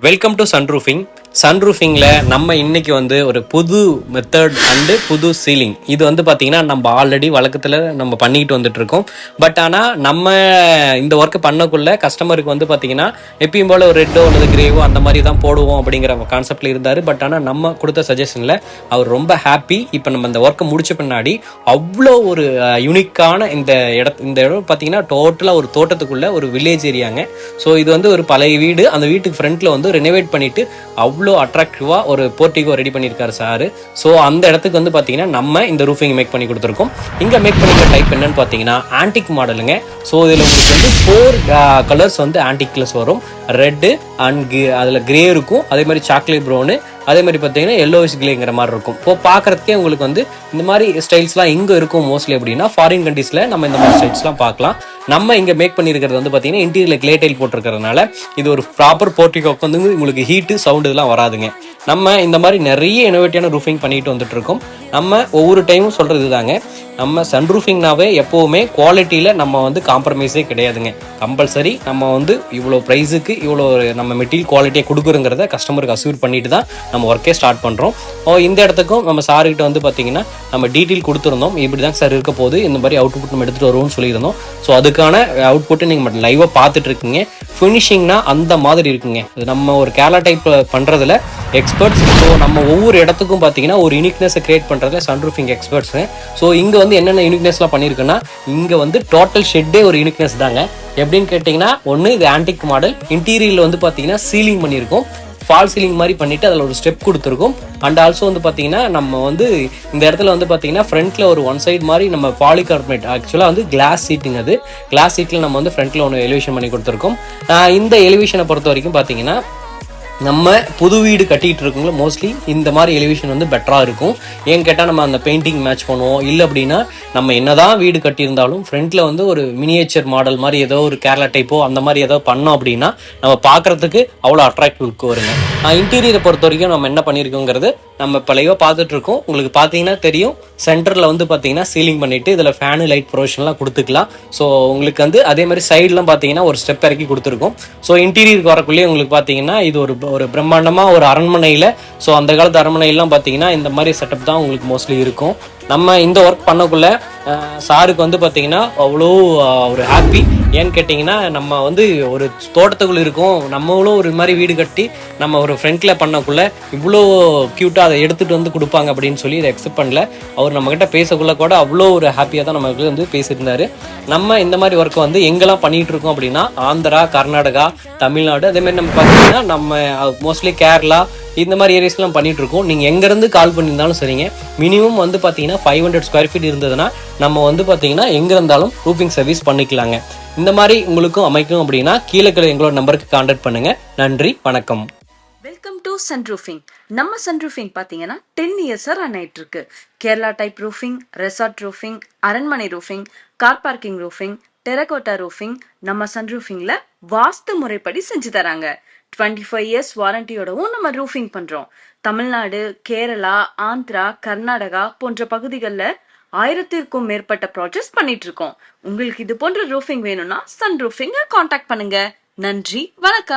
Welcome to சன்ரூஃபிங். சன்ரூஃபிங்கில் நம்ம இன்னைக்கு வந்து ஒரு புது மெத்தட் அண்டு புது சீலிங். இது வந்து பார்த்தீங்கன்னா நம்ம ஆல்ரெடி வழக்கத்தில் நம்ம பண்ணிக்கிட்டு வந்துட்டு இருக்கோம். பட் ஆனால் நம்ம இந்த ஒர்க்கு பண்ணக்குள்ள கஸ்டமருக்கு வந்து பார்த்தீங்கன்னா எப்பயும் போல் ஒரு ரெட்டோ அல்லது கிரேவோ அந்த மாதிரி தான் போடுவோம் அப்படிங்கிற கான்செப்டில் இருந்தார். பட் ஆனால் நம்ம கொடுத்த சஜஷனில் அவர் ரொம்ப ஹாப்பி. இப்போ நம்ம இந்த ஒர்க்கை முடிச்ச பின்னாடி அவ்வளோ ஒரு யூனிக்கான இந்த இடம் பார்த்தீங்கன்னா டோட்டலாக ஒரு தோட்டத்துக்குள்ள ஒரு வில்லேஜ் ஏரியாங்க. ஸோ இது வந்து ஒரு பழைய வீடு. அந்த வீட்டுக்கு ஃப்ரண்ட்டில் வந்து ரெனோவேட் பண்ணிட்டு அவ்வளோ அட்ராக்டிவா ஒரு போர்ட்டிகோ ரெடி பண்ணியிருக்காரு சார். ஸோ அந்த இடத்துக்கு வந்து பார்த்தீங்கன்னா நம்ம இந்த ரூஃபிங் மேக் பண்ணி கொடுத்துருக்கோம். இங்கே மேக் பண்ணிக்கிற டைப் என்னன்னு பார்த்தீங்கன்னா ஆன்டிக் மாடலுங்க. ஸோ இதில் உங்களுக்கு வந்து 4 கலர்ஸ் வந்து ஆன்டிக் கலர்ஸ் வரும். ரெட்டு அண்ட் அதில் கிரே இருக்கும், அதே மாதிரி சாக்லேட் ப்ரௌனு, அதே மாதிரி பார்த்தீங்கன்னா எல்லோவிஷ் கிளேங்கிற மாதிரி இருக்கும். இப்போ பார்க்குறதுக்கே உங்களுக்கு வந்து இந்த மாதிரி ஸ்டைல்ஸ்லாம் எங்கே இருக்கும் மோஸ்ட்லி அப்படின்னா ஃபாரின் கண்ட்ரீஸில் நம்ம இந்த மாதிரி ஸ்டைல்ஸ்லாம் பார்க்கலாம். நம்ம இங்கே மேக் பண்ணியிருக்கிறது வந்து பார்த்தீங்கன்னா இன்டீரியரில் கிளே டைல் போட்டிருக்கிறதுனால இது ஒரு ப்ராப்பர் போர்ட்டிகோக்கு வந்து உங்களுக்கு ஹீட்டு சவுண்டு இதெல்லாம் வராதுங்க. நம்ம இந்த மாதிரி நிறைய இனோவேட்டிவான ரூஃபிங் பண்ணிட்டு வந்துட்டு இருக்கோம். நம்ம ஒவ்வொரு டைமும் சொல்கிறது தாங்க, நம்ம சன் ரூஃபிங்னாவே எப்போவுமே குவாலிட்டியில் நம்ம வந்து காம்ப்ரமைஸே கிடையாதுங்க. கம்பல்சரி நம்ம வந்து இவ்வளோ ப்ரைஸுக்கு இவ்வளோ நம்ம மெட்டீரியல் குவாலிட்டியை கொடுக்குறோங்கிறத கஸ்டமருக்கு அஸ்யூர் பண்ணிட்டு தான் நம்ம ஒர்க்கே ஸ்டார்ட் பண்ணுறோம். இந்த இடத்துக்கும் நம்ம சார்கிட்ட வந்து பார்த்தீங்கன்னா நம்ம டீட்டெயில் கொடுத்துருந்தோம். இப்படி தான் சார் இருக்க போது, இந்த மாதிரி அவுட்புட் நம்ம எடுத்துகிட்டு வருவோம்னு சொல்லியிருந்தோம். ஸோ அதுக்கான அவுட்புட்டை நீங்கள் லைவாக பார்த்துட்டு இருக்கீங்க. ஃபினிஷிங்னா அந்த மாதிரி இருக்குங்க. நம்ம ஒரு கேரளா டைப் பண்ணுறதுல எக்ஸ்பர்ட்ஸ். ஸோ நம்ம ஒவ்வொரு இடத்துக்கும் பார்த்தீங்கன்னா ஒரு யூனிக்னஸை கிரியேட் பண்ணுறதுல சன்ரூஃபிங் எக்ஸ்பர்ட்ஸு. ஸோ இங்கே வந்து என்னென்ன யூனிக்னஸ்லாம் பண்ணியிருக்குன்னா இங்கே வந்து டோட்டல் ஷெட்டே ஒரு யூனிக்னஸ் தாங்க. எப்படின்னு கேட்டிங்கன்னா ஒன்று இது ஆன்டிக் மாடல். இன்டீரியரில் வந்து பார்த்தீங்கன்னா சீலிங் பண்ணியிருக்கோம். ஃபால் சீலிங் மாதிரி பண்ணிட்டு அதில் ஒரு ஸ்டெப் கொடுத்துருக்கோம். அண்ட் ஆல்சோ வந்து பார்த்தீங்கன்னா நம்ம வந்து இந்த இடத்துல வந்து பார்த்தீங்கன்னா ஃப்ரண்ட்டில் ஒரு ஒன் சைடு மாதிரி நம்ம பாலிகார்பனேட், ஆக்சுவலாக வந்து கிளாஸ் சீட்டிங், அது கிளாஸ் சீட்டில் நம்ம வந்து ஃப்ரண்ட்டில் ஒன்று எலிவேஷன் பண்ணி கொடுத்துருக்கோம். இந்த எலிவேஷனை பொறுத்த வரைக்கும் பார்த்தீங்கன்னா நம்ம புது வீடு கட்டிகிட்டு இருக்கவங்கள மோஸ்ட்லி இந்த மாதிரி எலிவேஷன் வந்து பெட்டராக இருக்கும். ஏன்னு கேட்டால் நம்ம அந்த பெயிண்டிங் மேட்ச் பண்ணுவோம். இல்லை அப்படின்னா நம்ம என்னதான் வீடு கட்டியிருந்தாலும் ஃப்ரண்ட்டில் வந்து ஒரு மினியேச்சர் மாடல் மாதிரி ஏதோ ஒரு கேரளா டைப்போ அந்த மாதிரி ஏதோ பண்ணோம் அப்படின்னா நம்ம பார்க்குறதுக்கு அவ்வளோ அட்ராக்டிவ் லுக்கு வருங்க. இன்டீரியரை பொறுத்த வரைக்கும் நம்ம என்ன பண்ணியிருக்கோங்கிறது நம்ம பழையவா பார்த்துட்டு இருக்கோம். உங்களுக்கு பார்த்தீங்கன்னா தெரியும், சென்டரில் வந்து பார்த்தீங்கன்னா சீலிங் பண்ணிட்டு இதில் ஃபேனு லைட் ப்ரொவிஷன்லாம் கொடுத்துக்கலாம். ஸோ உங்களுக்கு வந்து அதே மாதிரி சைட்லாம் பார்த்தீங்கன்னா ஒரு ஸ்டெப் இறக்கி கொடுத்துருக்கோம். ஸோ இன்டீரியருக்கு வரக்குள்ளேயே உங்களுக்கு பார்த்தீங்கன்னா இது ஒரு பிரம்மாண்டமாக ஒரு அரண்மனையில், ஸோ அந்த காலத்து அரண்மனையெல்லாம் பார்த்தீங்கன்னா இந்த மாதிரி செட்டப் தான் உங்களுக்கு மோஸ்ட்லி இருக்கும். நம்ம இந்த ஒர்க் பண்ணக்குள்ள சாருக்கு வந்து பார்த்தீங்கன்னா அவ்வளோ ஒரு ஹாப்பி. ஏன்னு கேட்டிங்கன்னா நம்ம வந்து ஒரு தோட்டத்துக்குள்ளே இருக்கோம், நம்மளும் ஒரு மாதிரி வீடு கட்டி நம்ம ஒரு ஃப்ரண்ட்டில் பண்ணக்குள்ள இவ்வளோ க்யூட்டாக அதை எடுத்துகிட்டு வந்து கொடுப்பாங்க அப்படின்னு சொல்லி இதை எக்ஸெப்ட் பண்ணல. அவர் நம்மக்கிட்ட பேசக்குள்ள கூட அவ்வளோ ஒரு ஹாப்பியாக தான் நமக்கு வந்து பேசியிருந்தார். நம்ம இந்த மாதிரி ஒர்க்கை வந்து எங்கெல்லாம் பண்ணிகிட்டு இருக்கோம் அப்படின்னா ஆந்திரா, கர்நாடகா, தமிழ்நாடு, அதேமாதிரி நம்ம பார்த்தீங்கன்னா நம்ம மோஸ்ட்லி கேரளா இந்த மாதிரி ஏரியாஸ்லாம் பண்ணிட்டு இருக்கோம். நீங்கள் எங்கேருந்து கால் பண்ணியிருந்தாலும் சரிங்க, மினிமம் வந்து பார்த்தீங்கன்னா 500 ஸ்கொயர் ஃபீட் இருந்ததுன்னா நம்ம வந்து பார்த்தீங்கன்னா எங்கே இருந்தாலும் ரூஃபிங் சர்வீஸ் பண்ணிக்கலாங்க. இந்த மாதிரி உங்களுக்கும் அமைக்கும் அப்படின்னா கீழே எங்களோட நம்பருக்கு கான்டாக்ட் பண்ணுங்க. நன்றி, வணக்கம். வெல்கம் டு சன்ரூஃபிங். நம்ம சன்ரூஃபிங் பார்த்தீங்கன்னா 10 இயர்ஸாக ரன் ஆயிட்டு இருக்கு. Kerala type roofing, resort roofing, அரண்மனை roofing, car parking roofing, terracotta roofing நம்ம சன்ரூஃபிங்ல வாஸ்து முறைப்படி செஞ்சு தராங்க. 25 இயர்ஸ் வாரண்டியோடவும் நம்ம ரூஃபிங் பண்றோம். தமிழ்நாடு, கேரளா, ஆந்திரா, கர்நாடகா போன்ற பகுதிகளில் 1000க்கும் மேற்பட்ட ப்ராஜெக்ட்ஸ் பண்ணிட்டு இருக்கோம். உங்களுக்கு இது போன்ற ரூஃபிங் வேணும்னா சன் ரூஃபிங்கை காண்டாக்ட் பண்ணுங்க. நன்றி, வணக்கம்.